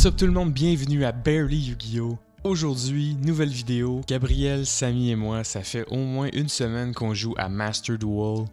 What's up tout le monde, bienvenue à Barely Yu-Gi-Oh! Aujourd'hui, nouvelle vidéo, Gabriel, Samy et moi, ça fait au moins une semaine qu'on joue à Master Duel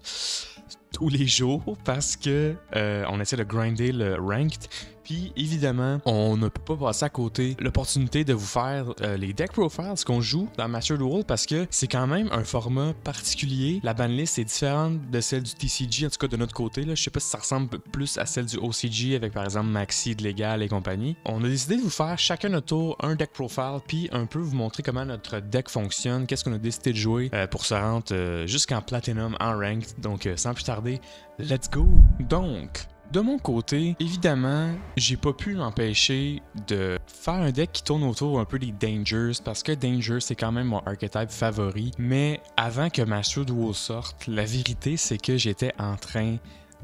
tous les jours parce que on essaie de grinder le ranked. Puis évidemment, on ne peut pas passer à côté l'opportunité de vous faire les deck profiles qu'on joue dans Master Duel parce que c'est quand même un format particulier. La banlist est différente de celle du TCG, en tout cas de notre côté. Là. Je sais pas si ça ressemble plus à celle du OCG avec par exemple Maxi, de Légal et compagnie. On a décidé de vous faire chacun notre tour un deck profile puis un peu vous montrer comment notre deck fonctionne, qu'est-ce qu'on a décidé de jouer pour se rendre jusqu'en Platinum en Ranked. Donc sans plus tarder, let's go! Donc... de mon côté, évidemment, j'ai pas pu m'empêcher de faire un deck qui tourne autour un peu des Dangers, parce que Danger, c'est quand même mon archetype favori. Mais avant que Master Duel sorte, la vérité, c'est que j'étais en train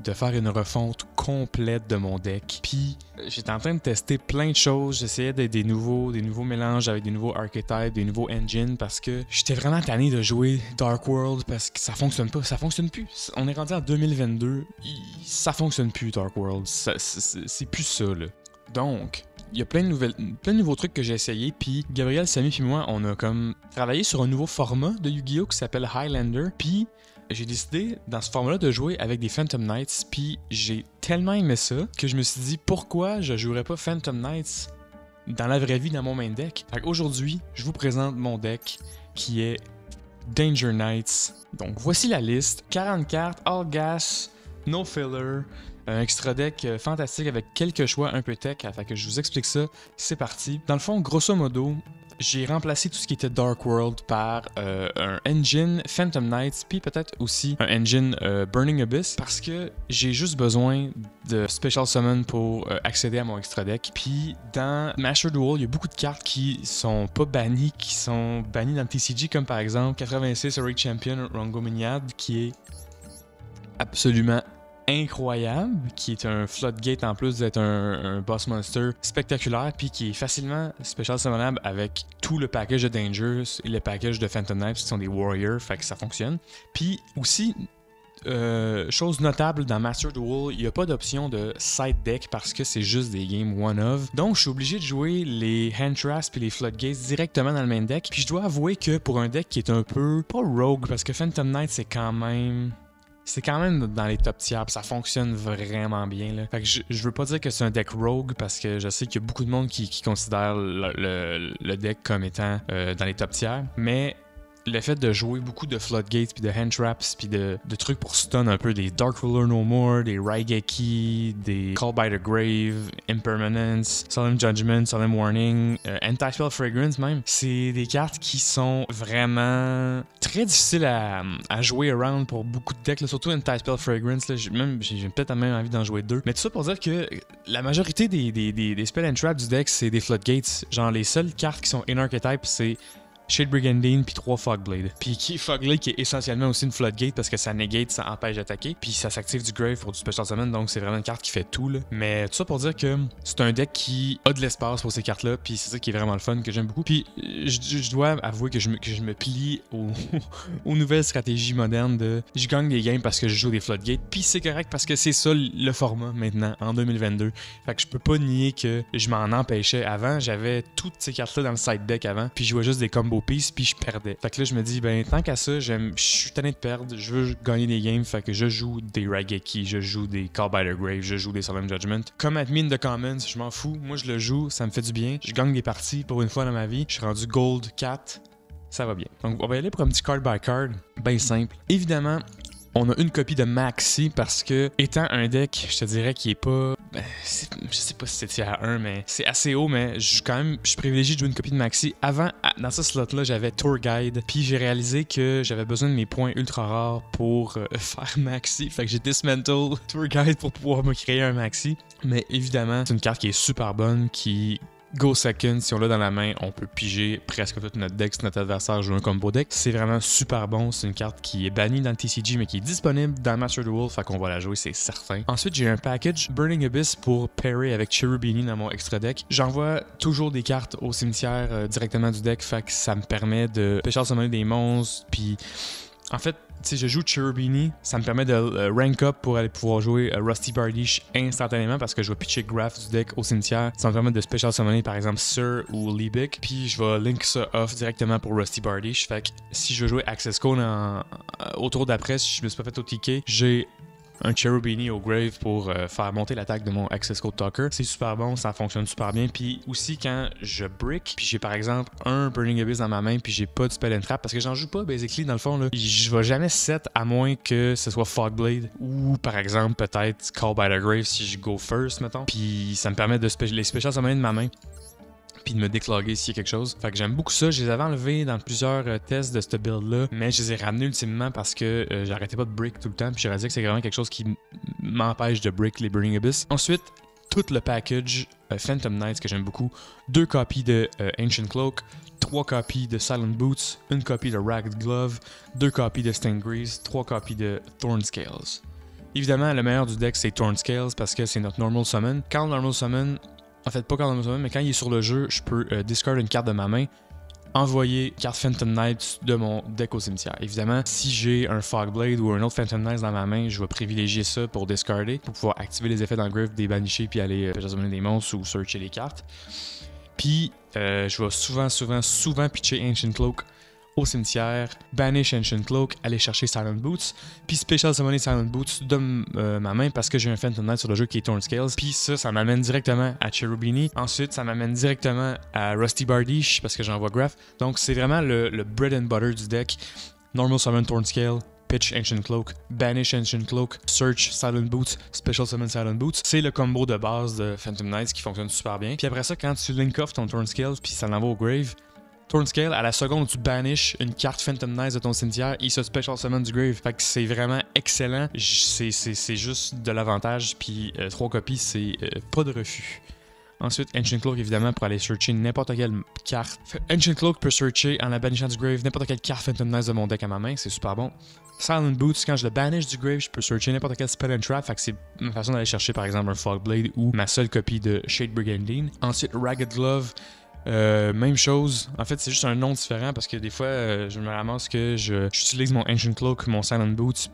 de faire une refonte complète de mon deck. Puis j'étais en train de tester plein de choses. J'essayais des nouveaux mélanges avec des nouveaux archetypes, des nouveaux engines parce que j'étais vraiment tanné de jouer Dark World parce que ça fonctionne pas, ça fonctionne plus. On est rendu en 2022, ça fonctionne plus Dark World, c'est plus ça là. Donc, il y a plein de nouveaux trucs que j'ai essayé, puis Gabriel, Samy puis moi, on a comme travaillé sur un nouveau format de Yu-Gi-Oh! Qui s'appelle Highlander, puis j'ai décidé dans ce format-là de jouer avec des Phantom Knights, puis j'ai tellement aimé ça que je me suis dit pourquoi je jouerais pas Phantom Knights dans la vraie vie dans mon main deck. Fait qu'aujourd'hui, je vous présente mon deck qui est Danger Knights. Donc voici la liste, 40 cartes, all gas, no filler, un extra deck fantastique avec quelques choix un peu tech, fait que je vous explique ça, c'est parti. Dans le fond, grosso modo, j'ai remplacé tout ce qui était Dark World par un engine Phantom Knights, puis peut-être aussi un engine Burning Abyss, parce que j'ai juste besoin de Special Summon pour accéder à mon extra deck. Puis dans Master Duel, il y a beaucoup de cartes qui sont pas bannies, qui sont bannies dans le TCG, comme par exemple 86 Heroic Champion Rangominiad, qui est absolument incroyable, qui est un floodgate en plus d'être un boss monster spectaculaire, puis qui est facilement special summonable avec tout le package de Dangers et le package de Phantom Knights qui sont des Warriors, fait que ça fonctionne. Puis aussi, chose notable dans Master Duel, il n'y a pas d'option de side deck parce que c'est juste des games one-of. Donc je suis obligé de jouer les Hand Traps et les Floodgates directement dans le main deck. Puis je dois avouer que pour un deck qui est un peu, pas rogue, parce que Phantom Knight c'est quand même dans les top tiers, ça fonctionne vraiment bien. Là. Fait que je veux pas dire que c'est un deck rogue parce que je sais qu'il y a beaucoup de monde qui considère le deck comme étant dans les top tiers, mais le fait de jouer beaucoup de Floodgates puis de Hand Traps puis de trucs pour stun un peu, des Dark Ruler No More, des Raigeki, des Call by the Grave, Impermanence, Solemn Judgment, Solemn Warning, Anti-Spell Fragrance même, c'est des cartes qui sont vraiment très difficiles à jouer around pour beaucoup de decks, là, surtout Anti-Spell Fragrance, là, j'ai peut-être même envie d'en jouer deux. Mais tout ça pour dire que la majorité des Spell and Traps du deck, c'est des Floodgates. Genre les seules cartes qui sont in-archetype, c'est Shade Brigandine puis 3 Fogblade. Puis Fogblade qui est essentiellement aussi une Floodgate parce que ça negate, ça empêche d'attaquer. Puis ça s'active du Grave pour du Special Summon, donc c'est vraiment une carte qui fait tout là. Mais tout ça pour dire que c'est un deck qui a de l'espace pour ces cartes-là, puis c'est ça qui est vraiment le fun, que j'aime beaucoup. Puis je dois avouer que je me plie aux nouvelles stratégies modernes de je gagne des games parce que je joue des Floodgates, puis c'est correct parce que c'est ça le format maintenant, en 2022. Fait que je peux pas nier que je m'en empêchais. Avant, j'avais toutes ces cartes-là dans le side deck avant, puis je jouais juste des combos piece puis je perdais. Fait que là je me dis ben tant qu'à ça, je suis tanné de perdre, je veux gagner des games, fait que je joue des Raigeki, je joue des Call by the Grave, je joue des Solemn Judgment. Comme admin de Commons, je m'en fous, moi je le joue, ça me fait du bien, je gagne des parties pour une fois dans ma vie, je suis rendu Gold 4, ça va bien. Donc on va y aller pour un petit card by card, ben simple. Évidemment, on a une copie de Maxi parce que, étant un deck, je te dirais qu'il est pas... je sais pas si c'est tier 1, mais c'est assez haut, mais je suis privilégié de jouer une copie de Maxi. Avant, dans ce slot-là, j'avais Tour Guide, puis j'ai réalisé que j'avais besoin de mes points ultra rares pour faire Maxi. Fait que j'ai dismantle Tour Guide pour pouvoir me créer un Maxi. Mais évidemment, c'est une carte qui est super bonne, qui... Go second, si on l'a dans la main, on peut piger presque tout notre deck si notre adversaire joue un combo deck. C'est vraiment super bon, c'est une carte qui est bannie dans le TCG mais qui est disponible dans Master Duel, fait qu'on va la jouer, c'est certain. Ensuite, j'ai un package Burning Abyss pour pairer avec Cherubini dans mon extra deck. J'envoie toujours des cartes au cimetière directement du deck, fait que ça me permet de special summoner des monstres, puis En fait, si je joue Cherubini, ça me permet de rank up pour aller pouvoir jouer Rusty Bardiche instantanément parce que je vais pitcher Graph du deck au cimetière. Ça me permet de special summoner par exemple Sir ou Liebig. Puis je vais link ça off directement pour Rusty Bardiche. Fait que si je veux jouer Access Code au tour d'après, si je me suis pas fait OTK, j'ai un Cherubini au grave pour faire monter l'attaque de mon Access Code Talker. C'est super bon, ça fonctionne super bien. Puis aussi quand je brick, puis j'ai par exemple un Burning Abyss dans ma main, puis j'ai pas de Spell and Trap, parce que j'en joue pas basically dans le fond, là. Je vais jamais set à moins que ce soit Fogblade ou par exemple peut-être Call by the Grave si je go first, mettons. Puis ça me permet de les special summoner de ma main, puis de me déclogger s'il y a quelque chose. Fait que j'aime beaucoup ça. Je les avais enlevés dans plusieurs tests de cette build-là, mais je les ai ramenés ultimement parce que j'arrêtais pas de break tout le temps, puis j'ai réalisé que c'est vraiment quelque chose qui m'empêche de break les Burning Abyss. Ensuite, tout le package Phantom Knights que j'aime beaucoup. 2 copies de Ancient Cloak, 3 copies de Silent Boots, 1 copie de Ragged Glove, 2 copies de Stained Grease, 3 copies de Thorn Scales. Évidemment, le meilleur du deck, c'est Thorn Scales parce que c'est notre normal summon. Quand normal summon, en fait, pas quand on me mais quand il est sur le jeu, je peux discard une carte de ma main, envoyer carte Phantom Knight de mon deck au cimetière. Évidemment, si j'ai un Fogblade ou un autre Phantom Knight dans ma main, je vais privilégier ça pour discarder, pour pouvoir activer les effets dans le grave, des banisher puis aller summoner des monstres ou searcher les cartes. Puis, je vais souvent pitcher Ancient Cloak au cimetière, banish Ancient Cloak, aller chercher Silent Boots, puis Special Summoner Silent Boots de ma main parce que j'ai un Phantom Knight sur le jeu qui est Thorn Scales. Puis ça m'amène directement à Cherubini. Ensuite, ça m'amène directement à Rusty Bardiche parce que j'envoie Graph. Donc c'est vraiment le bread and butter du deck. Normal Summon Thorn Scale, pitch Ancient Cloak, banish Ancient Cloak, search Silent Boots, Special Summon Silent Boots. C'est le combo de base de Phantom Knights qui fonctionne super bien. Puis après ça, quand tu link off ton Thorn Scales puis ça l'envoie au grave, Thorn Scale, à la seconde où tu banishes une carte Phantom Knights de ton cimetière, il se special summon du grave. Fait que c'est vraiment excellent. C'est juste de l'avantage. Puis 3 copies, c'est pas de refus. Ensuite, Ancient Cloak, évidemment, pour aller searcher n'importe quelle carte. Ancient Cloak peut searcher en la banishant du grave n'importe quelle carte Phantom Knights de mon deck à ma main. C'est super bon. Silent Boots, quand je le banish du grave, je peux searcher n'importe quel Spell and Trap. Fait que c'est ma façon d'aller chercher, par exemple, un Fogblade ou ma seule copie de Shade Brigandine. Ensuite, Ragged Glove. Même chose, en fait c'est juste un nom différent parce que des fois je me ramasse que j'utilise mon Ancient Cloak, mon Silent Boots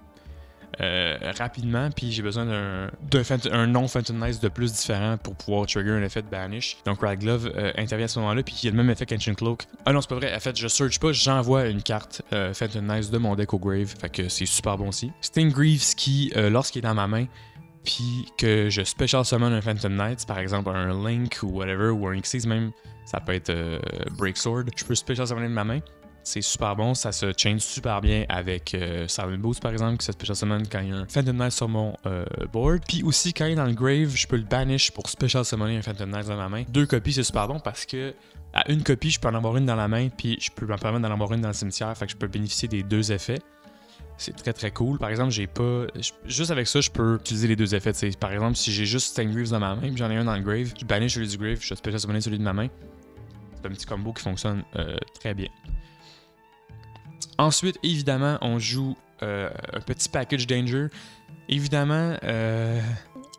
rapidement, puis j'ai besoin d'un nom Phantom Knights de plus différent pour pouvoir trigger un effet de banish. Donc Ragged Glove intervient à ce moment-là, puis il y a le même effet qu'Ancient Cloak. Ah non, c'est pas vrai, en fait je search pas, j'envoie une carte Phantom Knights de mon deck au grave, fait que c'est super bon aussi. Stained Greaves qui, lorsqu'il est dans ma main, puis que je special summon un Phantom Knights, par exemple un Link ou whatever, ou un Xyz même, ça peut être Breaksword, je peux special summoner de ma main. C'est super bon, ça se change super bien avec Silent Boots par exemple, qui se special summon quand il y a un Phantom Knight sur mon board. Puis aussi quand il est dans le grave, je peux le banish pour special summoner un Phantom Knight dans ma main. 2 copies, c'est super bon parce que à une copie, je peux en avoir une dans la main, puis je peux m'en permettre d'en avoir une dans le cimetière, fait que je peux bénéficier des 2 effets. C'est très très cool. Par exemple, juste avec ça, je peux utiliser les 2 effets. T'sais. Par exemple, si j'ai juste Stained Greaves dans ma main, puis j'en ai un dans le grave, je banish celui du grave, je special summoner celui de ma main. C'est un petit combo qui fonctionne très bien. Ensuite, évidemment, on joue un petit package Danger. Évidemment,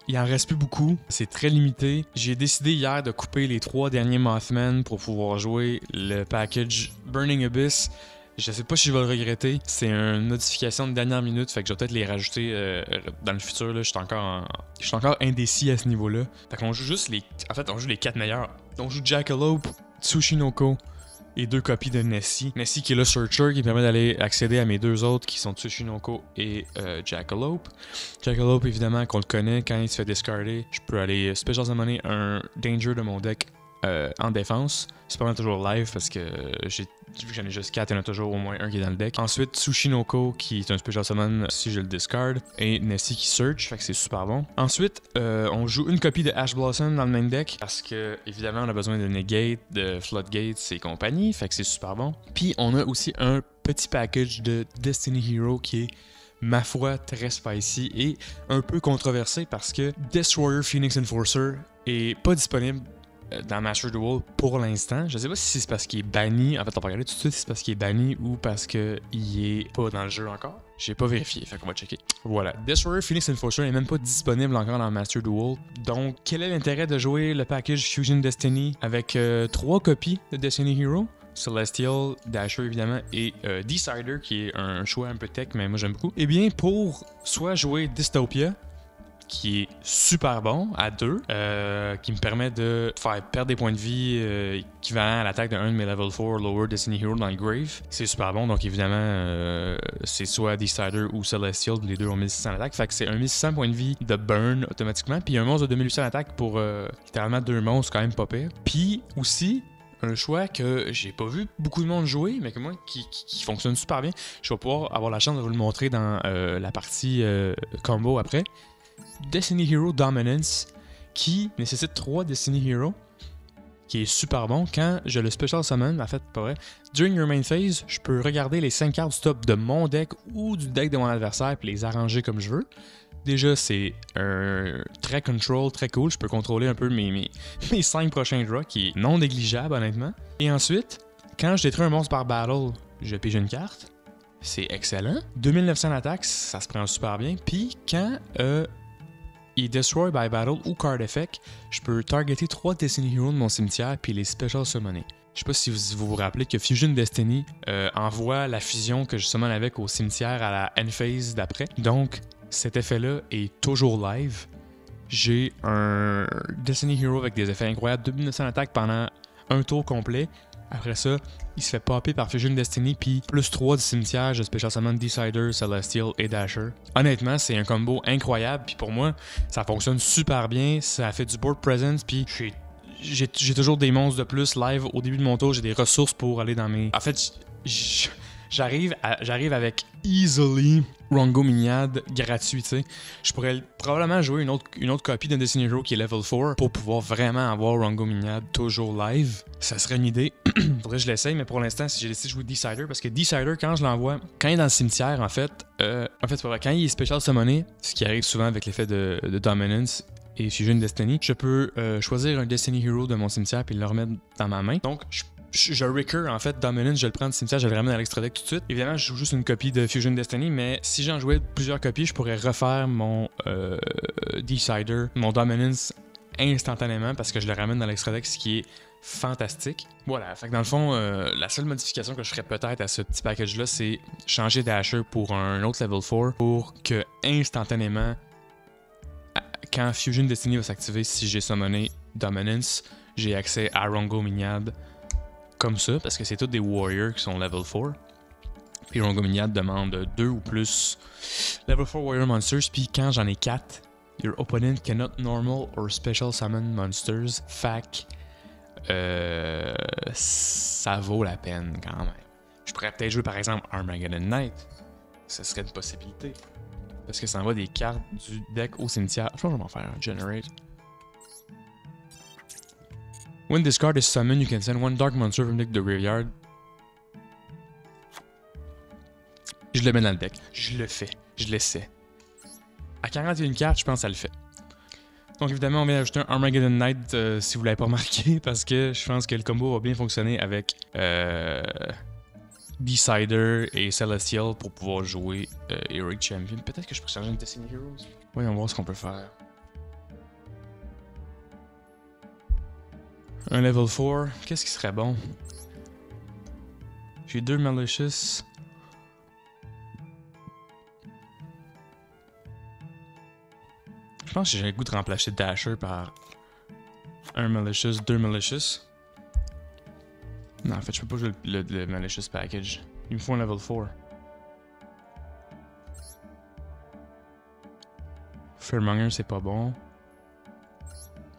il en reste plus beaucoup. C'est très limité. J'ai décidé hier de couper les 3 derniers Mothman pour pouvoir jouer le package Burning Abyss. Je sais pas si je vais le regretter. C'est une notification de dernière minute, fait que je vais peut-être les rajouter dans le futur. Là. Je suis encore indécis à ce niveau-là. Fait qu'on joue juste on joue les 4 meilleurs. On joue Jackalope, Tsushinoko et 2 copies de Nessie. Nessie qui est le Searcher qui permet d'aller accéder à mes 2 autres qui sont Tsushinoko et Jackalope. Jackalope, évidemment, qu'on le connaît, quand il se fait discarder, je peux aller special summoner un Danger de mon deck en défense. C'est pas mal toujours live parce que vu que j'en ai juste 4, il y en a toujours au moins un qui est dans le deck. Ensuite, Tsushinoko qui est un special summon si je le discard. Et Nessie qui search, fait que c'est super bon. Ensuite, on joue une copie de Ash Blossom dans le main deck parce que évidemment on a besoin de Negate, de Floodgates et compagnie, fait que c'est super bon. Puis on a aussi un petit package de Destiny Hero qui est ma foi très spicy et un peu controversé parce que Destroyer Phoenix Enforcer est pas disponible dans Master Duel pour l'instant. Je sais pas si c'est parce qu'il est banni. En fait, on va regarder tout de suite si c'est parce qu'il est banni ou parce qu'il est pas dans le jeu encore. J'ai pas vérifié, fait qu'on va checker. Voilà. Destroyer Phoenix Enforcer n'est même pas disponible encore dans Master Duel. Donc, quel est l'intérêt de jouer le package Fusion Destiny avec 3 copies de Destiny Hero? Celestial, Dasher évidemment, et Decider, qui est un choix un peu tech, mais moi j'aime beaucoup. Eh bien, pour soit jouer Dystopia, qui est super bon à 2, qui me permet de faire perdre des points de vie équivalent à l'attaque d'un de mes level 4 Lower Destiny Hero dans le Grave. C'est super bon, donc évidemment, c'est soit Decider ou Celestial, les deux ont 1600 d'attaque, fait que c'est un 1600 points de vie de burn automatiquement, puis un monstre de 2800 d'attaque pour littéralement 2 monstres, quand même pas pire. Puis aussi, un choix que j'ai pas vu beaucoup de monde jouer, mais que moi, qui fonctionne super bien. Je vais pouvoir avoir la chance de vous le montrer dans la partie combo après. Destiny Hero Dominance, qui nécessite 3 Destiny Hero, qui est super bon. Quand je le special summon, en fait, pas vrai, during your main phase, je peux regarder les 5 cartes stop de mon deck ou du deck de mon adversaire et les arranger comme je veux. Déjà, c'est un très control, très cool. Je peux contrôler un peu mes 5 prochains draws, qui est non négligeable, honnêtement. Et ensuite, quand je détruis un monstre par battle, je pige une carte. C'est excellent. 2900 d'attaque, ça se prend super bien. Puis quand il destroy by battle ou card effect, je peux targeter 3 Destiny Heroes de mon cimetière puis les special summoner. Je sais pas si vous vous rappelez que Fusion Destiny envoie la fusion que je summon avec au cimetière à la end phase d'après. Donc, cet effet-là est toujours live. J'ai un Destiny Hero avec des effets incroyables, 2900 d'attaque pendant un tour complet. Après ça, il se fait popper par Fusion Destiny, puis plus 3 du cimetière, je special summon Decider, Celestial et Dasher. Honnêtement, c'est un combo incroyable, puis pour moi, ça fonctionne super bien, ça fait du board presence, puis j'ai toujours des monstres de plus live au début de mon tour, j'ai des ressources pour aller dans mes... En fait, j'arrive avec easily Rongo Miniad gratuit, tu sais. Je pourrais probablement jouer une autre copie d'un Destiny Hero qui est level 4 pour pouvoir vraiment avoir Rongo Miniad toujours live. Ça serait une idée. Faudrait que je l'essaye, mais pour l'instant, si j'ai décidé de jouer Decider, parce que Decider, quand je l'envoie, quand il est dans le cimetière, en fait, c'est pas vrai, quand il est special summoné, ce qui arrive souvent avec l'effet de Dominance et Fusion Destiny, je peux choisir un Destiny Hero de mon cimetière puis le remettre dans ma main. Donc, je recur en fait Dominance, je le prends du cimetière, je le ramène à l'extra deck tout de suite. Évidemment, je joue juste une copie de Fusion Destiny, mais si j'en jouais plusieurs copies, je pourrais refaire mon Decider, mon Dominance instantanément parce que je le ramène dans l'extra deck, ce qui est fantastique. Voilà, fait que dans le fond, la seule modification que je ferais peut-être à ce petit package-là, c'est changer Dasher pour un autre level 4 pour que instantanément, quand Fusion Destiny va s'activer, si j'ai summoné Dominance, j'ai accès à Rongo Miniad comme ça, parce que c'est tous des warriors qui sont level 4. Puis Rongo Miniad demande 2 ou plus level 4 warrior monsters, puis quand j'en ai 4, your opponent cannot normal or special summon monsters. Fac, ça vaut la peine quand même. Je pourrais peut-être jouer par exemple Armageddon Knight. Ce serait une possibilité. Parce que ça envoie des cartes du deck au cimetière. Je pense que je vais m'en faire un Generate. When this card is summoned, you can send one dark monster from the deck to the graveyard. Je le mets dans le deck. Je le fais. Je l'essaie. À 41 cartes, je pense que ça le fait. Donc évidemment, on vient d'ajouter un Armageddon Knight si vous l'avez pas remarqué, parce que je pense que le combo va bien fonctionner avec Decider et Celestial pour pouvoir jouer Heroic Champion. Peut-être que je peux changer une Destiny Heroes. Voyons voir ce qu'on peut faire. Un level 4, qu'est-ce qui serait bon? J'ai 2 Malicious. Je pense que j'ai le goût de remplacer Dasher par un Malicious, 2 Malicious. Non, en fait, je peux pas jouer le Malicious package. Il me faut un level 4. Fearmonger, c'est pas bon.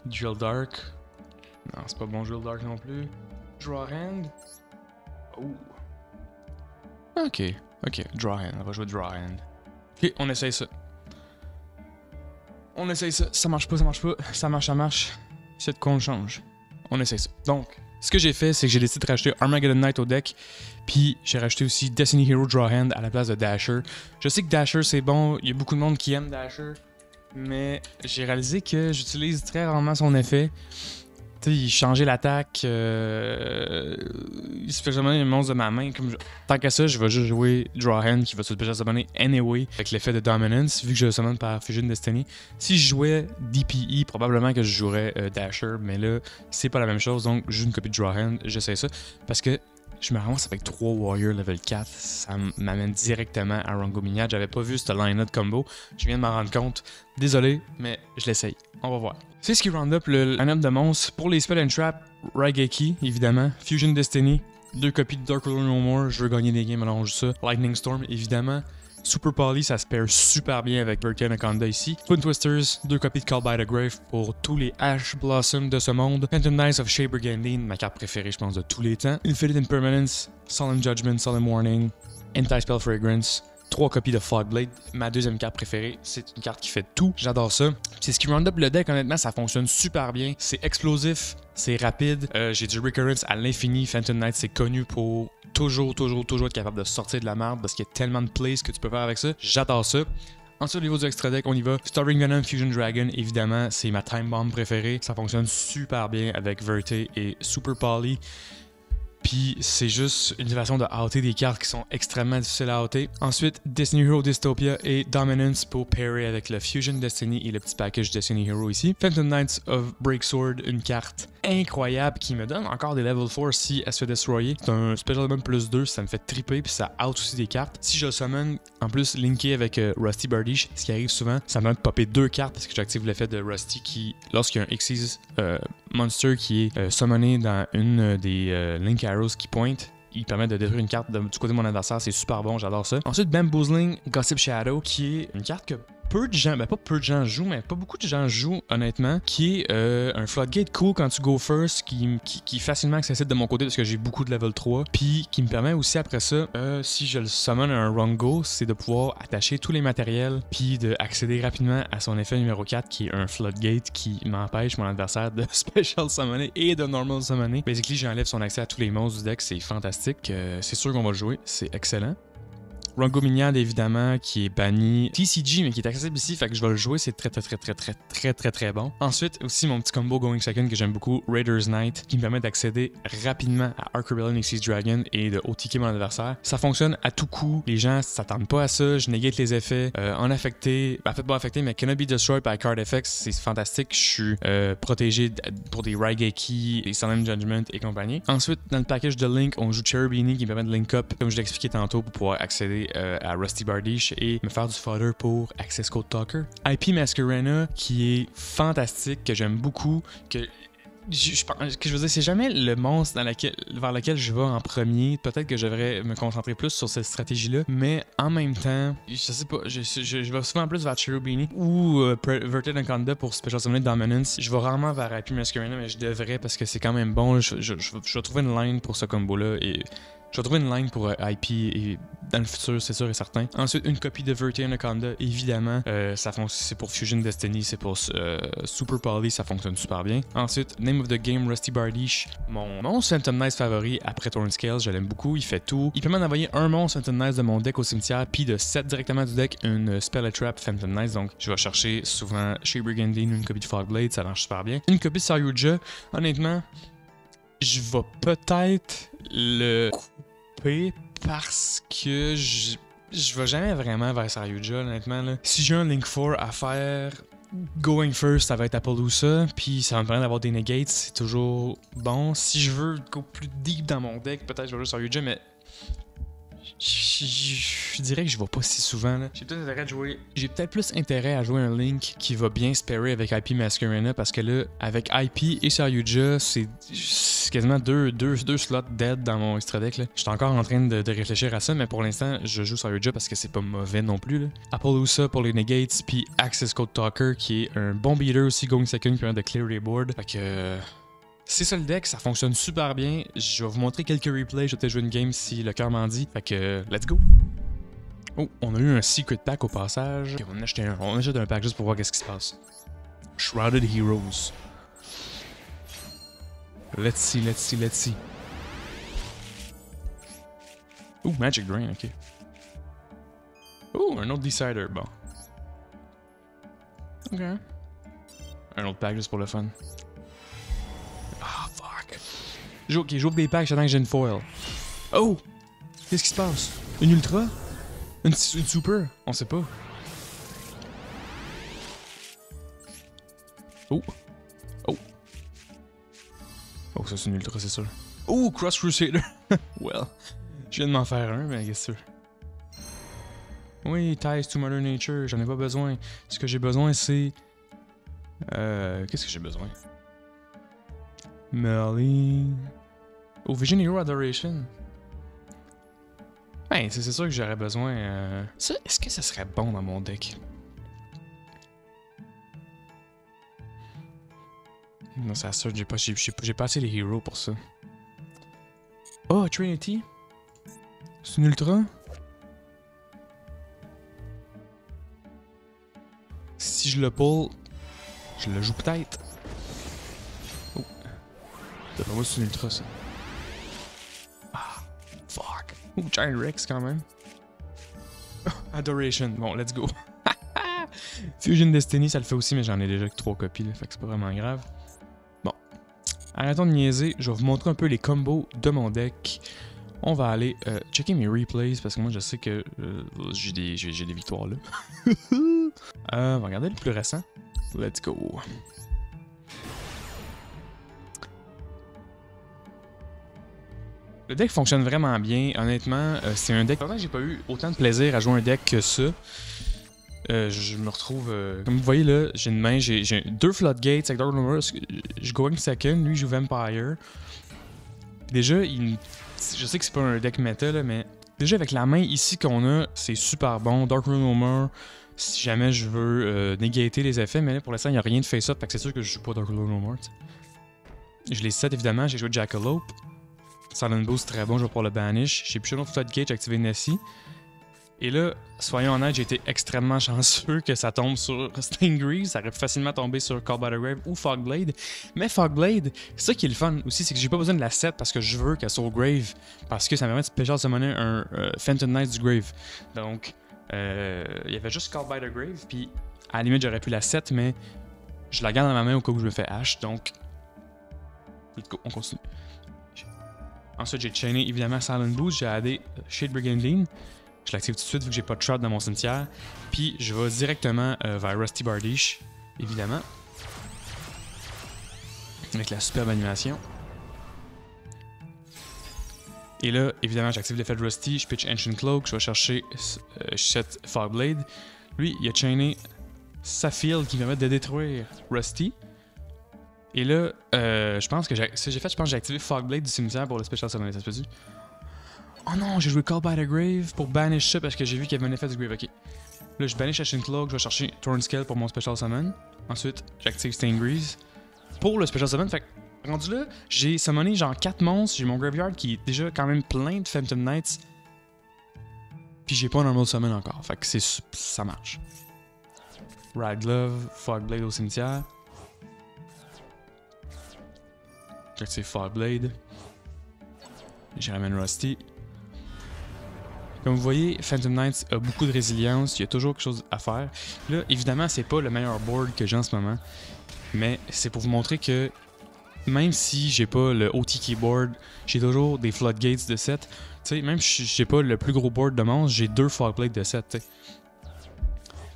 Drill Dark. Non, c'est pas bon, Drill Dark non plus. Draw Hand. Oh. Ok, Draw Hand. On va jouer Draw Hand. Ok, on essaye ça. On essaye ça. Ça marche pas, ça marche pas. Ça marche. C'est de quoi on change. On essaye ça. Donc, ce que j'ai fait, c'est que j'ai décidé de rajouter Armageddon Knight au deck. Puis j'ai rajouté aussi Destiny Hero Draw Hand à la place de Dasher. Je sais que Dasher c'est bon. Il y a beaucoup de monde qui aime Dasher. Mais j'ai réalisé que j'utilise très rarement son effet. Tu sais, il changeait l'attaque. Il se fait jamais les monstres de ma main. Tant qu'à ça, je vais juste jouer Draw Hand qui va se summoner anyway avec l'effet de Dominance, vu que je le summon par Fusion Destiny. Si je jouais DPE, probablement que je jouerais Dasher, mais là, c'est pas la même chose. Donc, je joue une copie de Draw Hand, j'essaie ça. Parce que je me ramasse avec 3 Warriors level 4. Ça m'amène directement à Rango-Mignard. J'avais pas vu ce line-up combo. Je viens de m'en rendre compte. Désolé, mais je l'essaye. On va voir. C'est ce qui round up le line-up de monstres. Pour les Spell and Trap, Raigeki, évidemment. Fusion Destiny. 2 copies de Dark Ruler No More. Je veux gagner des games, alors on joue ça. Lightning Storm, évidemment. Super Poly, ça se pair super bien avec Bertie Anaconda ici. Twin Twisters, 2 copies de Call by the Grave pour tous les Ash Blossom de ce monde. Phantom Knights of Shea Brigandine, ma carte préférée, je pense, de tous les temps. Infinite Impermanence, Solemn Judgment, Solemn Warning, Anti-Spell Fragrance. 3 copies de Fogblade, ma deuxième carte préférée. C'est une carte qui fait tout. J'adore ça. C'est ce qui round up le deck, honnêtement, ça fonctionne super bien. C'est explosif, c'est rapide. J'ai du Recurrence à l'infini. Phantom Knight, c'est connu pour toujours être capable de sortir de la merde parce qu'il y a tellement de plays que tu peux faire avec ça. J'adore ça. Ensuite, au niveau du extra deck, on y va. Starring Venom, Fusion Dragon, évidemment, c'est ma Time Bomb préférée. Ça fonctionne super bien avec Verte et Super Poly. Puis c'est juste une façon de outer des cartes qui sont extrêmement difficiles à outer. Ensuite, Destiny Hero Dystopia et Dominance pour pairer avec le Fusion Destiny et le petit package Destiny Hero ici. Phantom Knights of Breaksword, une carte incroyable qui me donne encore des level 4 si elle se fait destroyer. C'est un Special Element plus 2, ça me fait triper puis ça out aussi des cartes. Si je le summon, en plus linké avec Rusty Bardiche, ce qui arrive souvent, ça me donne de popper 2 cartes parce que j'active l'effet de Rusty qui, lorsqu'il y a un Xyz Monster qui est summoné dans une des Link Arrows qui pointe, il permet de détruire une carte du côté de mon adversaire, c'est super bon, j'adore ça. Ensuite, Bamboozling Gossip Shadow, qui est une carte que peu de gens, ben pas peu de gens jouent, mais pas beaucoup de gens jouent honnêtement, qui est un floodgate cool quand tu go first, qui est facilement accessible de mon côté parce que j'ai beaucoup de level 3, puis qui me permet aussi après ça, si je le summon à un wrong go, c'est de pouvoir attacher tous les matériels, puis d'accéder rapidement à son effet numéro 4 qui est un floodgate qui m'empêche mon adversaire de special summoner et de normal summoner. Basically, j'enlève son accès à tous les monstres du deck, c'est fantastique, c'est sûr qu'on va le jouer, c'est excellent. Rango-Mignard, évidemment, qui est banni. TCG, mais qui est accessible ici, fait que je vais le jouer, c'est très bon. Ensuite, aussi mon petit combo Going Second que j'aime beaucoup, Raiders Knight, qui me permet d'accéder rapidement à Arc Rebellion Xyz Dragon et de OTK mon adversaire. Ça fonctionne à tout coup, les gens s'attendent pas à ça, je négate les effets. En affecté, en fait pas affecté, mais Cannot Be Destroyed by Card Effects, c'est fantastique, je suis protégé pour des Raigeki, des Solemn Judgment et compagnie. Ensuite, dans le package de Link, on joue Cherubini qui me permet de link up, comme je l'ai expliqué tantôt, pour pouvoir accéder à Rusty Bardiche et me faire du fodder pour Access Code Talker. IP Masquerena qui est fantastique, que j'aime beaucoup, que je veux dire, c'est jamais le monstre vers lequel je vais en premier. Peut-être que je devrais me concentrer plus sur cette stratégie-là, mais en même temps, je sais pas, je vais souvent plus vers Cherubini ou Verted Anaconda pour Special Summon Dominance. Je vais rarement vers IP Masquerena, mais je devrais parce que c'est quand même bon. Je vais trouver une line pour ce combo-là et je vais trouver une line pour IP et dans le futur, c'est sûr et certain. Ensuite, une copie de Verti Anaconda, évidemment. C'est pour Fusion Destiny, c'est pour Super Poly, ça fonctionne super bien. Ensuite, Name of the Game, Rusty Bardiche. Mon Phantom Knight favori après Torn Scales, je l'aime beaucoup, il fait tout. Il permet d'envoyer un monstre Phantom Knight de mon deck au cimetière, puis de set directement du deck une Spell and Trap Phantom Knight. Donc, je vais chercher souvent chez Brigandine une copie de Fogblade, ça marche super bien. Une copie de Saryuja, honnêtement, je vais peut-être le couper parce que je vais jamais vraiment vers Saryuja, honnêtement. Là. Si j'ai un Link 4 à faire, going first, ça va être Appaloosa, puis ça va me permettre d'avoir des negates, c'est toujours bon. Si je veux go plus deep dans mon deck, peut-être je vais jouer Saryuja, mais je dirais que je vais pas si souvent. Là. J'ai peut-être plus intérêt à jouer un Link qui va bien se pairer avec IP Masquerena parce que là, avec IP et Saryuja, c'est quasiment deux slots dead dans mon extra deck. Je suis encore en train de réfléchir à ça, mais pour l'instant, je joue Saryuja parce que c'est pas mauvais non plus. Là. Appaloosa pour les negates, puis Access Code Talker qui est un bon beater aussi, Going Second qui permet de clear les boards. Fait que c'est ça le deck, ça fonctionne super bien. Je vais vous montrer quelques replays, je vais peut-être jouer une game si le cœur m'en dit. Fait que, let's go! Oh, on a eu un secret pack au passage. Okay, on achète un pack juste pour voir qu'est-ce qui se passe. Shrouded Heroes. Let's see. Oh, Magic Drain, ok. Oh, un autre Decider, bon. Ok. Un autre pack juste pour le fun. Ah, fuck. J'ouvre des packs, j'attends que j'ai une foil. Oh! Qu'est-ce qui se passe? Une ultra? Une super? On sait pas. Oh! Oh! Oh, ça c'est une ultra, c'est sûr. Oh, Cross Crusader! Well, je viens de m'en faire un, mais qu'est-ce que c'est? Oui, Ties to Mother Nature, j'en ai pas besoin. Ce que j'ai besoin, c'est... qu'est-ce que j'ai besoin? Melee... Oh, Vision Hero Adoration. Ben, c'est sûr que j'aurais besoin... Ça, est-ce que ça serait bon dans mon deck? Non, c'est sûr, j'ai pas assez les heroes pour ça. Oh, Trinity? C'est une ultra? Si je le pull, je le joue peut-être. Oh. D'après moi, c'est une ultra, ça. Ah, fuck. Oh, Giant Rex, quand même. Oh, Adoration. Bon, let's go. Fusion Destiny, ça le fait aussi, mais j'en ai déjà que 3 copies, là, fait que c'est pas vraiment grave. Bon. Arrêtons de niaiser, je vais vous montrer un peu les combos de mon deck. On va aller checker mes replays, parce que moi, je sais que j'ai des victoires, là. On va regarder le plus récent. Let's go. Le deck fonctionne vraiment bien, honnêtement. C'est un deck... Pourtant, j'ai pas eu autant de plaisir à jouer un deck que ça. Je me retrouve... comme vous voyez là, j'ai une main, j'ai 2 Floodgates avec Dark Number. Je go in second, lui il joue Vampire. Déjà, je sais que c'est pas un deck méta, là, mais déjà avec la main ici qu'on a, c'est super bon. Dark Rumor, si jamais je veux négater les effets, mais là pour l'instant il n'y a rien de face-up, fait que c'est sûr que je joue pas Dark Rumor. Je les set évidemment, j'ai joué Jackalope. Silent Boost très bon, je vais pouvoir le banish. J'ai plus un autre Floodgate, j'ai activé Nessie. Et là, soyons honnêtes, j'ai été extrêmement chanceux que ça tombe sur Stingray. Ça aurait pu facilement tomber sur Call by the Grave ou Fogblade. Mais Fogblade, c'est ça qui est le fun aussi, c'est que j'ai pas besoin de la set parce que je veux qu'elle soit au Grave. Parce que ça me permet de special summoner un Phantom Knight du Grave. Donc, il y avait juste Call by the Grave. Puis, à la limite, j'aurais pu la set, mais je la garde dans ma main au cas où je me fais hache. Donc, let's go, on continue. Ensuite, j'ai chainé évidemment Silent Boost. J'ai addé Shade Brigandine. Je l'active tout de suite vu que j'ai pas de shroud dans mon cimetière. Puis je vais directement vers Rusty Bardiche, évidemment. Avec la superbe animation. Et là, évidemment, j'active l'effet de Rusty, je pitch Ancient Cloak, je vais chercher Shet Fogblade. Lui, il a chainé sa field qui me permet de détruire Rusty. Et là, je pense que j'ai activé Fogblade du cimetière pour le Special Summon, ça se peut-tu? Oh non, j'ai joué Call by the Grave pour banish ça parce que j'ai vu qu'il y avait un effet du Grave, ok. Là, je banish Ancient Cloak, je vais chercher Thornscale pour mon Special Summon. Ensuite, j'active Stingray pour le Special Summon. Fait que, rendu là, j'ai summoné genre 4 monstres, j'ai mon Graveyard qui est déjà quand même plein de Phantom Knights. Puis j'ai pas un Normal Summon encore, fait que ça marche. Rad Glove, Fogblade au cimetière. J'active Fogblade. Je ramène Rusty. Comme vous voyez, Phantom Knights a beaucoup de résilience, il y a toujours quelque chose à faire. Là, évidemment, c'est pas le meilleur board que j'ai en ce moment, mais c'est pour vous montrer que même si j'ai pas le OT Keyboard, j'ai toujours des Floodgates de 7. Tu sais, même si j'ai pas le plus gros board de monstre, j'ai 2 Fogblades de 7, tu sais.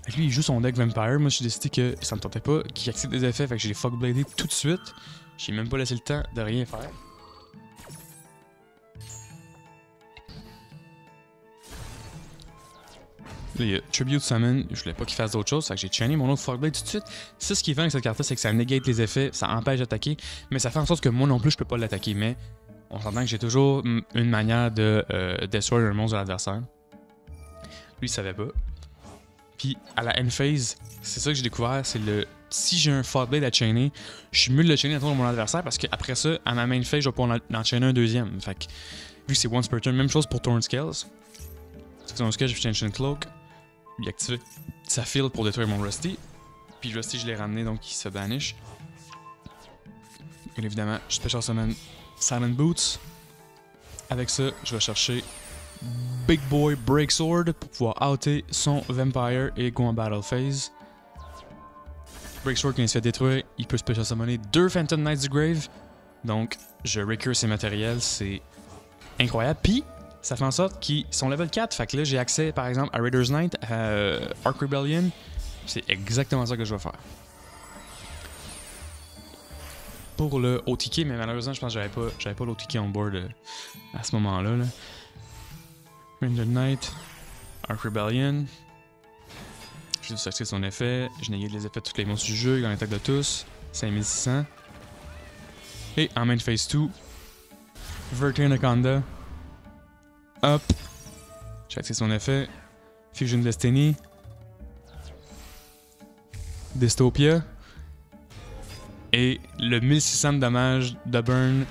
Fait que lui, il joue son deck Vampire, moi j'ai décidé que ça me tentait pas, qu'il active des effets, fait que j'ai les Fogbladé tout de suite. J'ai même pas laissé le temps de rien faire. Là, il y a Tribute Summon, je voulais pas qu'il fasse d'autres choses, fait que j'ai chainé mon autre Fogblade tout de suite. Ça, ce qui est fun avec cette carte-là, c'est que ça negate les effets, ça empêche d'attaquer, mais ça fait en sorte que moi non plus, je peux pas l'attaquer. Mais on s'entend que j'ai toujours une manière de destroy un monstre de l'adversaire. Lui, il savait pas. Puis à la end phase, c'est ça que j'ai découvert, c'est le... Si j'ai un Fogblade à chainer, je suis mieux de le chainer autour de mon adversaire parce qu'après ça, à ma main phase, je vais pouvoir en chainer un deuxième. Fait que, vu que c'est once per turn, même chose pour Thornscales. C'est son skill, j'ai fait Ancient Cloak. Il a activé sa field pour détruire mon Rusty. Puis Rusty, je l'ai ramené, donc il se banish. Et évidemment, je Special Summon Silent Boots. Avec ça, je vais chercher Big Boy Breaksword pour pouvoir outer son Vampire et go en Battle Phase. Breaksword, quand il se fait détruire, il peut Special Summoner 2 Phantom Knights du Grave. Donc, je recure ses matériels, c'est incroyable. Puis, ça fait en sorte qu'ils sont level 4. Fait que là, j'ai accès, par exemple, à Raider's Knight, à Ark Rebellion. C'est exactement ça que je vais faire. pour le OTK, mais malheureusement, je pense que j'avais pas l'OTK on board à ce moment-là. Là. Render Knight, Arc Rebellion. J'ai juste acheté son effet. Je négué les effets de tous les monstres du jeu, dans l'attaque de tous. 5600. Et en main phase 2, Vertigo Anaconda. Hop. J'ai accès son effet. Fusion Destiny. Dystopia. Et le 1600 de dommages de burn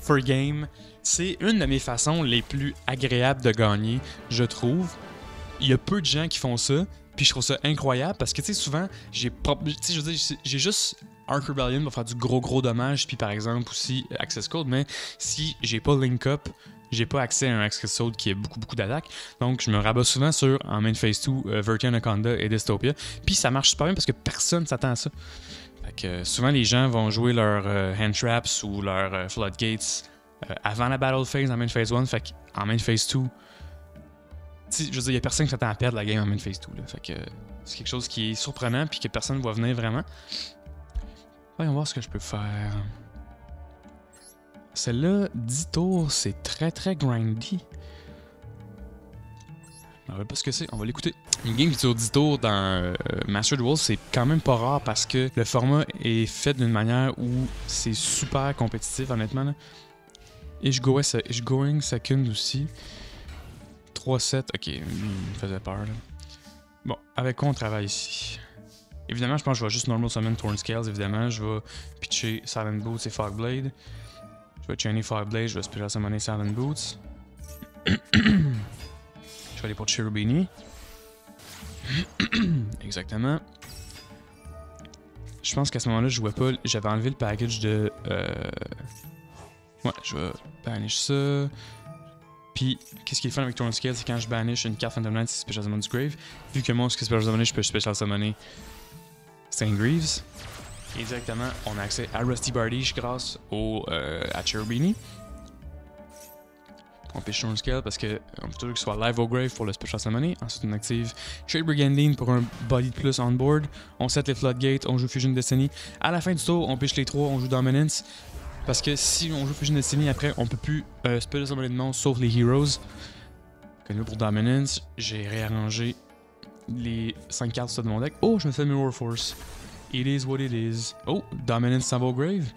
for game. C'est une de mes façons les plus agréables de gagner, je trouve. Il y a peu de gens qui font ça. Puis je trouve ça incroyable parce que, tu sais, souvent, j'ai juste Arc Rebellion pour faire du gros dommage. Puis par exemple aussi Access Code. Mais si j'ai pas Link Up, j'ai pas accès à un Access Code qui a beaucoup d'attaques. Donc je me rabats souvent sur, en main phase 2, Vertigo Anaconda et Dystopia. Puis ça marche super bien parce que personne s'attend à ça. Fait que souvent les gens vont jouer leurs Hand Traps ou leurs Floodgates avant la Battle Phase en main phase 1. Fait qu'en main phase 2, je veux dire, il y a personne qui s'attend à perdre la game en main phase 2. Là. Fait que c'est quelque chose qui est surprenant puis que personne ne voit venir vraiment. Voyons voir ce que je peux faire. Celle-là, 10 tours, c'est très grindy. On va pas ce que c'est, on va l'écouter. Une game qui dure 10 tours dans Master Duel, c'est quand même pas rare parce que le format est fait d'une manière où c'est super compétitif, honnêtement. Là. Et je going second aussi. 3-7, ok, il me faisait peur. Là. Bon, avec quoi on travaille ici? Évidemment, je pense que je vais juste normal summon Thorn Scales, évidemment. Je vais pitcher Silent Boots et Fogblade. Je vais chainer Fogblade, je vais spécial summoner Silent Boots. Je vais aller pour Cherubini. Exactement. Je pense qu'à ce moment-là, je jouais pas. J'avais enlevé le package de. Ouais, je vais banish ça. Puis, qu'est-ce qui est fun avec Thorn Scale, c'est quand je banish une carte Phantom Knight, c'est Special Summon du Grave. Vu que moi, ce que Special Summoner, je peux Special Summoner Steingreaves. Et directement, on a accès à Rusty Bardiche grâce à Cherubini. On pêche Thorn Scale parce qu'on veut toujours qu'il soit live au Grave pour le Special Summoner. Ensuite, on active Trade Brigandine pour un body de plus on board. On set les Floodgates, on joue Fusion Destiny. À la fin du tour, on pêche les 3, on joue Dominance. Parce que si on joue Fusion Destiny, après, on peut plus Special Summoner de monstres sauf les Heroes. Comme là, pour Dominance, j'ai réarrangé les 5 cartes de mon deck. Oh, je me fais Mirror Force. It is what it is. Oh, Dominance s'en va au Grave.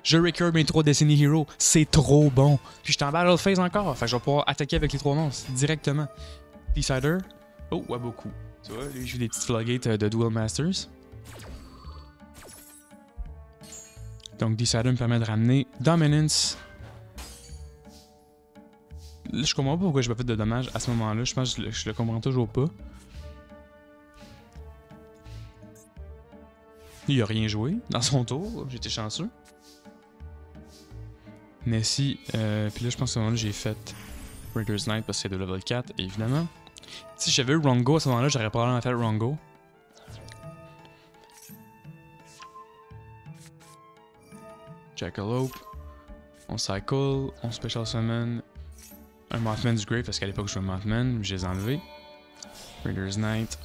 Je recurve mes 3 Destiny Heroes. C'est trop bon. Puis je suis en Battle Phase encore. Fait que je vais pouvoir attaquer avec les 3 monstres directement. Decider. Oh, ouais, beaucoup. Tu vois, lui, je fais des petites floodgates de Duel Masters. Donc, Decider me permet de ramener Dominance. Là, je comprends pas pourquoi je me fais de dommages à ce moment-là. Je pense que je le comprends toujours pas. Il a rien joué dans son tour. J'étais chanceux. Mais si, puis là je pense que à ce moment-là j'ai fait Breaker's Knight parce que c'est de level 4, évidemment. Si j'avais eu Rongo à ce moment-là, j'aurais probablement fait Rongo. Jackalope. On cycle, on special summon un Mothman du Grave parce qu'à l'époque je jouais Mothman, je les ai enlevés. Breaker's Knight.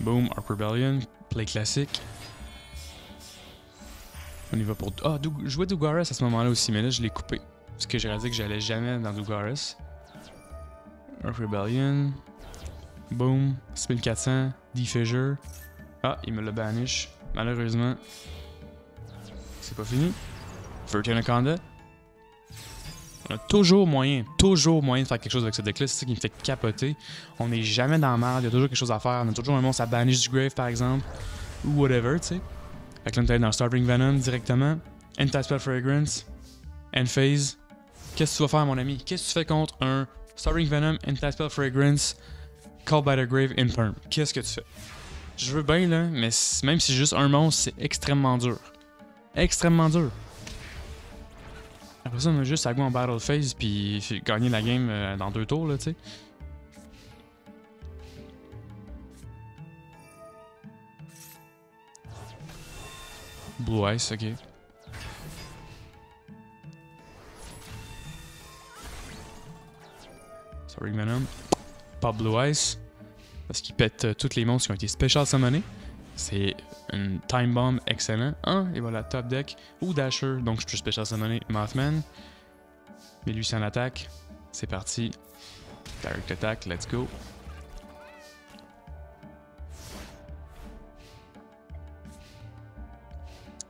Boom, Arc Rebellion, play classique. On y va pour... Ah, je jouais Dougaris à ce moment-là aussi, mais là, je l'ai coupé. Parce que j'ai réalisé que j'allais jamais dans Dougaris. Earth Rebellion. Boom. 6400. Defissure. Ah, il me l'a banish. Malheureusement. C'est pas fini. Vertigo Anaconda. On a toujours moyen de faire quelque chose avec ce deck-là. C'est ça qui me fait capoter. On n'est jamais dans la merde. Il y a toujours quelque chose à faire. On a toujours un monstre à banish du Grave, par exemple. Ou whatever, tu sais. Fait que là, on est allé dans Starving Venom directement. Anti-Spell Fragrance. End Phase. Qu'est-ce que tu vas faire, mon ami? Qu'est-ce que tu fais contre un Starving Venom, Anti-Spell Fragrance, Call by the Grave, Imperm? Qu'est-ce que tu fais? Je veux bien, là, mais même si c'est juste un monstre, c'est extrêmement dur. Extrêmement dur. Après ça, on a juste à go en Battle Phase puis gagner la game dans 2 tours, là, tu sais. Blue Ice, ok. Sorry Venom. Pas Blue Ice. Parce qu'il pète tous les monstres qui ont été special summonés. C'est une Time Bomb excellent. Et voilà, Top Deck ou Dasher. Donc je peux Special Summoner Mothman. Mais lui c'est en attaque. C'est parti. Direct Attack, let's go.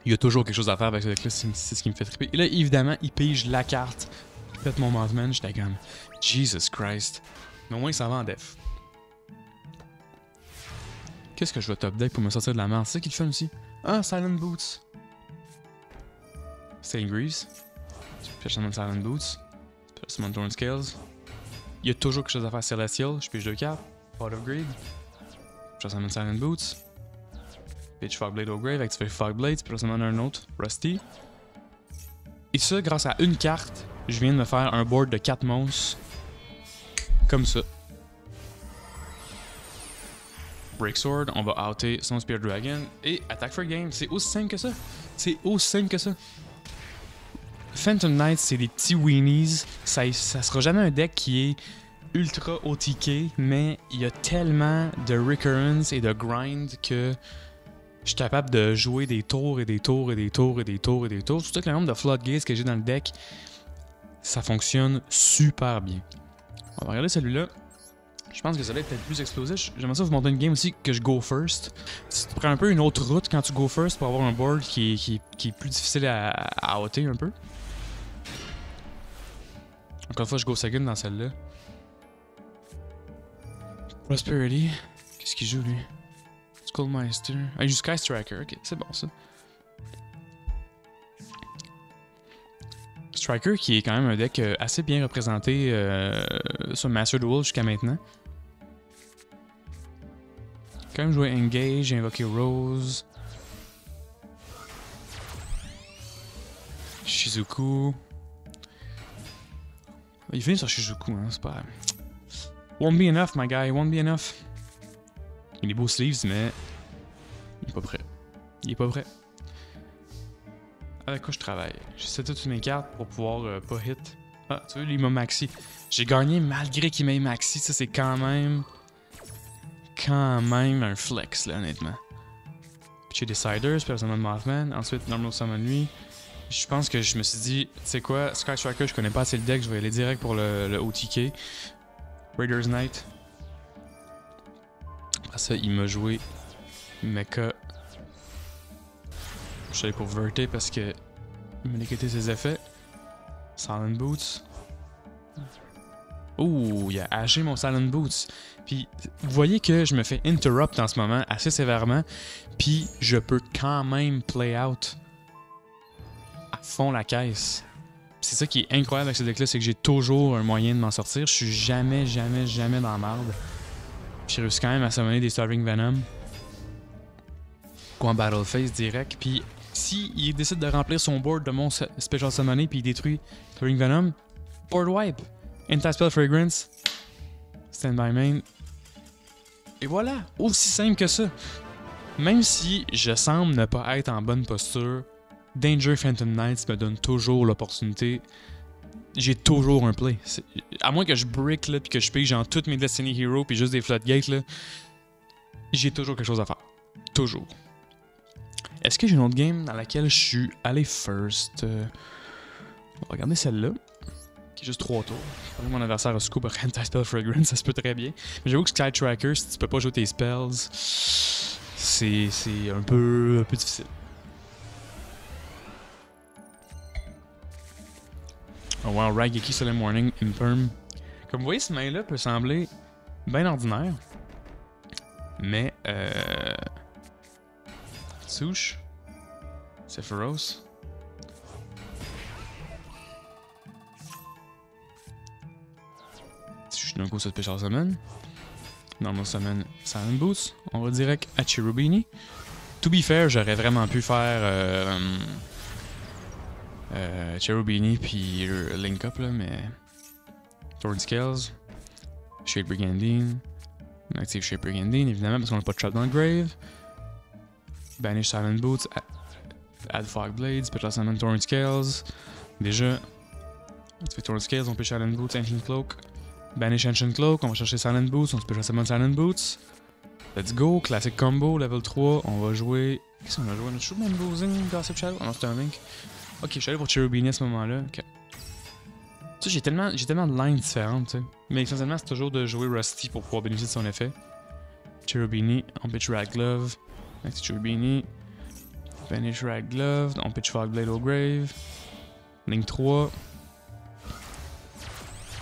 Il y a toujours quelque chose à faire avec ce deck-là, c'est ce qui me fait triper. Et là, évidemment, il pige la carte. Je pète mon Mothman, j'étais comme Jesus Christ. Mais au moins, il s'en va en def. Qu'est-ce que je vais top deck pour me sortir de la merde? C'est ça qu'il fait aussi? Ah, Silent Boots. Sailing Greaves. Je summon Silent Boots. Je summon Thorn Scales. Il y a toujours quelque chose à faire. Celestial, je pige 2 cartes. Pot of Greed. Je summon Silent Boots. Pitch Fogblade au grave, activer Fogblade, puis je summon un autre, Rusty. Et ça, grâce à une carte, je viens de me faire un board de 4 monstres. Comme ça. Break Sword, on va outer son Spear Dragon et Attack for Game. C'est aussi simple que ça. C'est aussi simple que ça. Phantom Knights, c'est des petits weenies. Ça sera jamais un deck qui est ultra OTK, mais il y a tellement de recurrence et de grind que je suis capable de jouer des tours et des tours et des tours et des tours et des tours. Surtout que le nombre de floodgates que j'ai dans le deck, ça fonctionne super bien. On va regarder celui-là. Je pense que ça va être peut-être plus explosif. J'aimerais ça vous montrer une game aussi que je go first. Tu prends un peu une autre route quand tu go first pour avoir un board qui est plus difficile à outer un peu. Encore une fois, je go second dans celle-là. Prosperity. Qu'est-ce qu'il joue lui? Skullmeister. Ah, il joue Sky Striker. Ok, c'est bon ça. Striker qui est quand même un deck assez bien représenté sur Master Duel jusqu'à maintenant. Quand même jouer Engage, invoquer Rose. Shizuku. Il finit sur Shizuku, hein, c'est pas... Won't be enough, my guy, won't be enough. Il est beau sleeves, mais... il est pas prêt. Il est pas prêt. Avec quoi je travaille? J'ai set toutes mes cartes pour pouvoir pas hit. Ah, tu vois, il m'a maxi. J'ai gagné malgré qu'il m'ait maxi, ça c'est quand même un flex, là, honnêtement. Puis j'ai Deciders, puis summon Mothman, ensuite Normal Summon lui. Je pense que je me suis dit, tu sais quoi, Sky Striker, je connais pas assez le deck, je vais aller direct pour le OTK. Raiders Knight. Après ça, il m'a joué Mecha. Je suis allé pour Verté parce que il m'a négaté ses effets. Silent Boots. Ouh, il a haché mon Silent Boots. Puis, vous voyez que je me fais interrupt en ce moment assez sévèrement. Puis, je peux quand même play out à fond la caisse. C'est ça qui est incroyable avec ce deck-là, c'est que j'ai toujours un moyen de m'en sortir. Je suis jamais dans la merde. J'ai réussi quand même à summoner des Starving Venom. Ou en Battle Phase direct. Puis, si il décide de remplir son board de mon Special Summoner puis il détruit Starving Venom, board wipe. Anti-Spell Fragrance. Stand by main. Et voilà, aussi simple que ça. Même si je semble ne pas être en bonne posture, Danger Phantom Knights me donne toujours l'opportunité. J'ai toujours un play. À moins que je brick là, puis que je pige genre toutes mes Destiny Heroes puis juste des Floodgates là, j'ai toujours quelque chose à faire. Toujours. Est-ce que j'ai une autre game dans laquelle je suis allé first? On va regarder celle-là. Qui est juste 3 tours. Mon adversaire a scoop Anti-Spell Fragrance, ça se peut très bien. Mais j'avoue que Sky Tracker, si tu peux pas jouer tes spells, c'est un peu difficile. Oh wow, Raigeki Solemn Warning, Imperm. Comme vous voyez, cette main-là peut sembler bien ordinaire. Mais, Souche. Sephiroth. Je suis d'un coup sur Special Summon. Normal Summon Silent Boots. On va direct à Cherubini. To be fair, j'aurais vraiment pu faire Cherubini puis Link Up là, mais Thorn Scales, Shade Brigandine, on active Shade Brigandine évidemment parce qu'on n'a pas de trap dans le grave. Banish Silent Boots, add Fog Blades, Special Summon Thorn Scales. Déjà, on fait Thorn Scales, on peut Silent Boots, Ancient Cloak. Banish Ancient Cloak, on va chercher Silent Boots, on Special Summon Silent Boots. Let's go, classic combo, level 3. On va jouer. Qu'est-ce qu'on va jouer? On a toujours Manbozing, Gossip Shadow? Non, c'était un link. Ok, je suis allé pour Cherubini à ce moment-là. Ok. Tu sais, j'ai tellement de lines différentes, tu sais. Mais essentiellement, c'est toujours de jouer Rusty pour pouvoir bénéficier de son effet. Cherubini, on pitch Rag Glove. Next Cherubini. Banish Rag Glove, on pitch Fog Blade au grave. Link 3.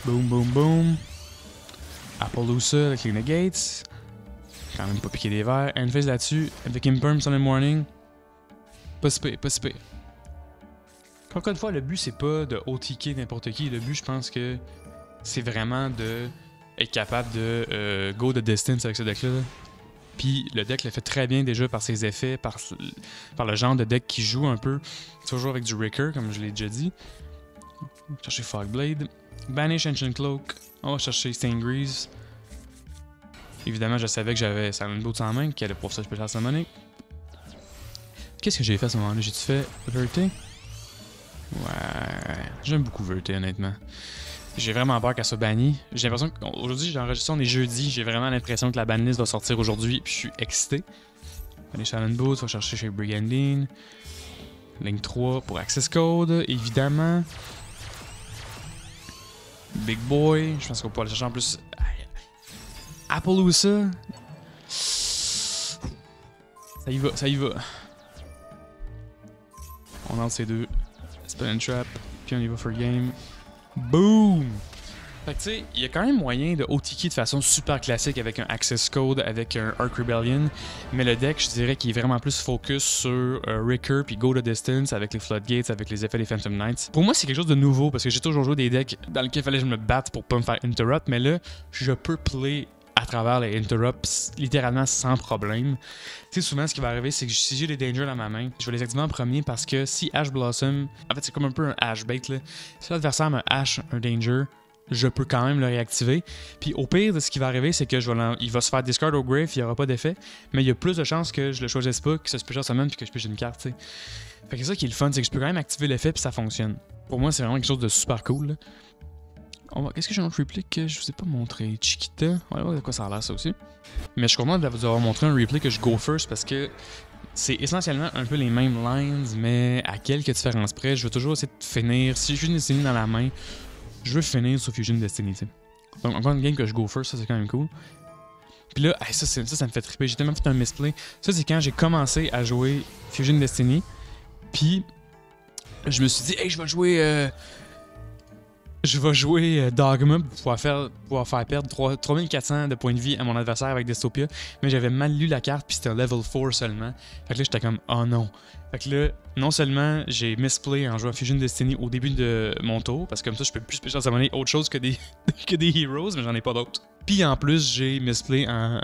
Boom, boom, boom. Appaloosa avec les Negates. Quand même pas piquer des verres. Endphase là-dessus, avec Imperm Sunday Morning. Pas si pire, pas si pire. Encore une fois, le but c'est pas de OTK n'importe qui. Le but, je pense que c'est vraiment de être capable de go the distance avec ce deck-là. Puis le deck le fait très bien déjà par ses effets, par le genre de deck qui joue un peu. Toujours avec du Ricker, comme je l'ai déjà dit. On va chercher Fogblade. Banish Ancient Cloak. On va chercher Staingrease. Évidemment, je savais que j'avais Silent Boots en main, qui allait pour ça spécial summoner. Qu'est-ce que j'ai fait à ce moment-là? J'ai-tu fait Verté? Ouais. J'aime beaucoup Verté, honnêtement. J'ai vraiment peur qu'elle soit bannie. J'ai l'impression qu'aujourd'hui, j'enregistre, on est jeudi. J'ai vraiment l'impression que la banlist va sortir aujourd'hui, puis je suis excité. Allez, Silent Boots, on va chercher chez Brigandine. Link 3 pour Access Code, évidemment. Big Boy, je pense qu'on peut aller chercher en plus. Appaloosa. Ça y va, ça y va. On lance ces deux. Spin and Trap, puis on y va for game. Boom! Fait que tu sais, il y a quand même moyen de OTK de façon super classique avec un Access Code, avec un Arc Rebellion, mais le deck, je dirais qu'il est vraiment plus focus sur Ricker puis Go the Distance avec les Floodgates, avec les effets des Phantom Knights. Pour moi, c'est quelque chose de nouveau parce que j'ai toujours joué des decks dans lesquels il fallait que je me batte pour pas me faire interrupt, mais là, je peux play à travers les interrupts littéralement sans problème. Tu sais, souvent, ce qui va arriver, c'est que si j'ai des dangers dans ma main, je vais les activer en premier parce que si Ash Blossom, en fait, c'est comme un peu un Ash bait, là. Si l'adversaire me Ash un danger, je peux quand même le réactiver. Puis au pire, ce qui va arriver, c'est que il va se faire discard au grave, il n'y aura pas d'effet, mais il y a plus de chances que je le choisisse pas, que ce special summon puis que je pige une carte, tu sais. Fait que c'est ça qui est le fun, c'est que je peux quand même activer l'effet puis ça fonctionne. Pour moi, c'est vraiment quelque chose de super cool, là. Qu'est-ce que j'ai un autre replay que je vous ai pas montré? Chiquita. Ouais, de quoi ça a l'air ça aussi. Mais je suis content de vous avoir montré un replay que je go first parce que c'est essentiellement un peu les mêmes lines, mais à quelques différences près. Je veux toujours essayer de finir. Si j'ai Fusion Destiny dans la main, je veux finir sur Fusion Destiny, t'sais. Donc encore une game que je go first, ça c'est quand même cool. Puis là, ça me fait triper. J'ai tellement fait un misplay. Ça c'est quand j'ai commencé à jouer Fusion Destiny. Puis je me suis dit, hey, je vais jouer Dogma pour pouvoir faire perdre 3400 de points de vie à mon adversaire avec Dystopia. Mais j'avais mal lu la carte, puis c'était un level 4 seulement. Fait que là, j'étais comme, oh non. Fait que là, non seulement j'ai misplay en jouant Fusion Destiny au début de mon tour, parce que comme ça, je peux plus spécial summoner autre chose que des heroes, mais j'en ai pas d'autres. Puis en plus, j'ai misplay en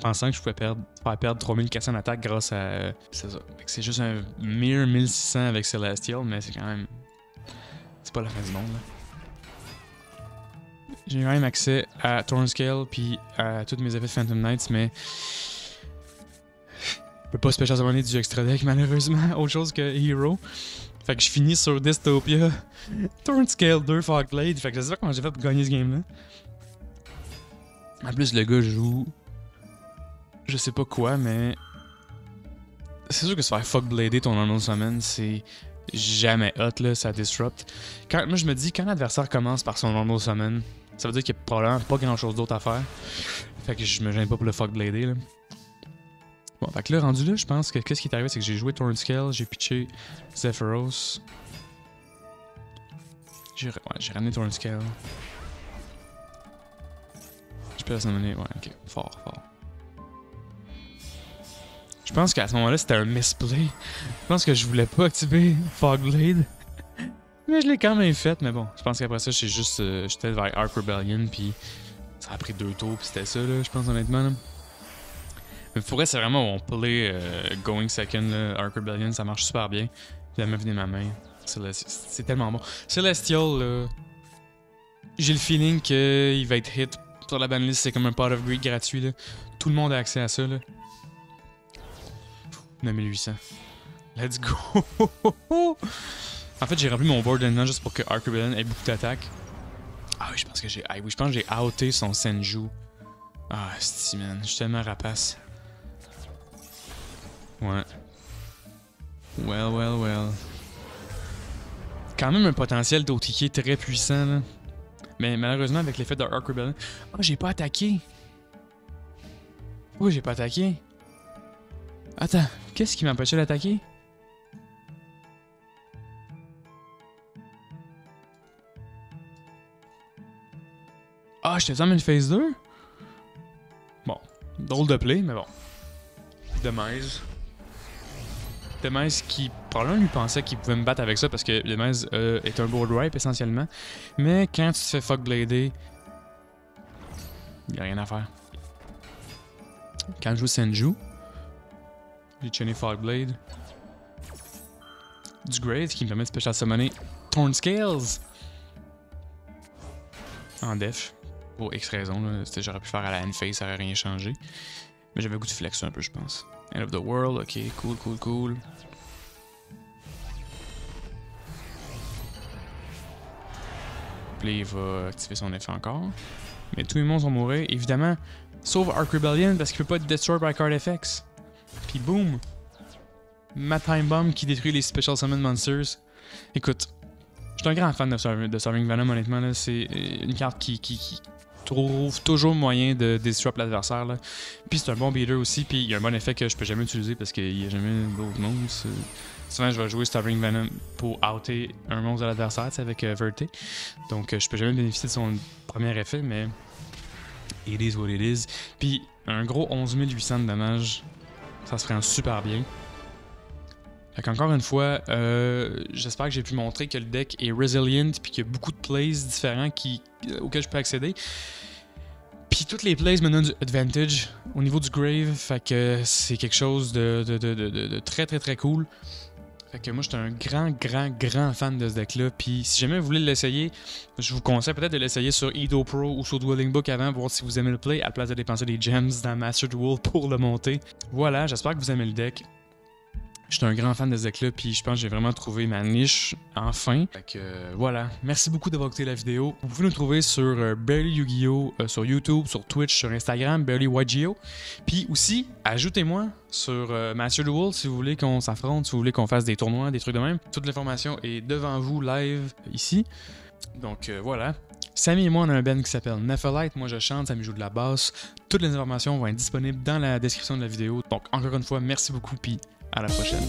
pensant que je pouvais faire perdre 3400 d'attaque grâce à. C'est ça. Fait que c'est juste un mere 1600 avec Celestial, mais c'est quand même. C'est pas la fin du monde, là. J'ai quand même accès à Thornscale puis à tous mes effets de Phantom Knights, mais je peux pas spécial summoner du extra deck malheureusement, autre chose que Hero. Fait que je finis sur Dystopia, Thornscale 2 Fogblade, fait que je sais pas comment j'ai fait pour gagner ce game là. En plus le gars joue je sais pas quoi, mais c'est sûr que se faire Fogblader ton normal summon, c'est jamais hot là, ça disrupt. Moi je me dis quand l'adversaire commence par son normal summon, ça veut dire qu'il y a probablement pas grand chose d'autre à faire. Fait que je me gêne pas pour le Fogblader là. Bon, fait que là, rendu là, je pense que qu'est-ce qui est arrivé, c'est que j'ai joué Thornscale, j'ai pitché Zephyros. J'ai ramené Thornscale. Je peux la summoner, ouais, ok, fort. Je pense qu'à ce moment-là, c'était un misplay. Je pense que je voulais pas activer Fogblade. Mais je l'ai quand même fait, mais bon, je pense qu'après ça, j'étais vers Arc Rebellion, puis ça a pris 2 tours, puis c'était ça, là, je pense, honnêtement. Là. Mais pour vrai, c'est vraiment mon play going second, là, Arc Rebellion, ça marche super bien. Il a même venu ma main. C'est tellement bon. Celestial, là, j'ai le feeling qu'il va être hit sur la banlist, c'est comme un pot of greed gratuit, là. Tout le monde a accès à ça, là. 9800. Let's go! En fait, j'ai rempli mon board maintenant juste pour que Arc Rebellion ait beaucoup d'attaques. Ah oui, je pense que j'ai outé son Senju. Ah, c'est man, je suis tellement rapace. Ouais. Well. Quand même un potentiel d'OTK très puissant, là. Mais malheureusement, avec l'effet de Arc Rebellion... Oh, j'ai pas attaqué! Pourquoi j'ai pas attaqué? Attends, qu'est-ce qui m'empêchait d'attaquer? Ah, j'étais dans une phase 2? Bon, drôle de play, mais bon. Demise qui probablement lui pensait qu'il pouvait me battre avec ça parce que Demise est un board wipe essentiellement. Mais quand tu te fais fuck blader, y'a rien à faire. Quand je joue Senju, j'ai chainé fuck blade. Du Graze qui me permet de special summoner Thorn Scales en def. Pour X raison, j'aurais pu faire à la end-phase, ça aurait rien changé. Mais j'avais le goût de flex un peu, je pense. End of the world, ok, cool. Puis il va activer son effet encore. Mais tous les monstres vont mourir, évidemment. Sauf Arc Rebellion parce qu'il peut pas être destroy by card effects. Puis boom! Ma Time Bomb qui détruit les Special Summon Monsters. Écoute, je suis un grand fan de Soaring Venom, honnêtement. C'est une carte qui trouve toujours moyen de disrupt l'adversaire. Puis c'est un bon beater aussi, puis il y a un bon effet que je peux jamais utiliser parce qu'il n'y a jamais d'autres monstres. Souvent je vais jouer Soaring Venom pour outer un monstre de l'adversaire avec Verte. Donc je peux jamais bénéficier de son premier effet, mais it is what it is. Puis un gros 11 800 de dommages, ça se prend super bien. Fait qu'encore une fois, j'espère que j'ai pu montrer que le deck est resilient puis qu'il y a beaucoup de plays différents auxquels je peux accéder. Puis toutes les plays me donnent du advantage au niveau du grave, fait que c'est quelque chose de très cool. Fait que moi, j'étais un grand fan de ce deck-là. Puis si jamais vous voulez l'essayer, je vous conseille peut-être de l'essayer sur Edo Pro ou sur Dwelling Book avant pour voir si vous aimez le play, à la place de dépenser des gems dans Master Duel pour le monter. Voilà, j'espère que vous aimez le deck. Je suis un grand fan de ce deck-là, puis je pense que j'ai vraiment trouvé ma niche, enfin. Fait que voilà, merci beaucoup d'avoir écouté la vidéo. Vous pouvez nous trouver sur Barely Yu-Gi-Oh! Sur YouTube, sur Twitch, sur Instagram, BarelyYGO. Puis aussi, ajoutez-moi sur Master Duel si vous voulez qu'on s'affronte, si vous voulez qu'on fasse des tournois, des trucs de même. Toute l'information est devant vous, live, ici. Donc voilà. Samy et moi, on a un band qui s'appelle Nephalite. Moi, je chante, Samy joue de la basse. Toutes les informations vont être disponibles dans la description de la vidéo. Donc, encore une fois, merci beaucoup, puis à la prochaine.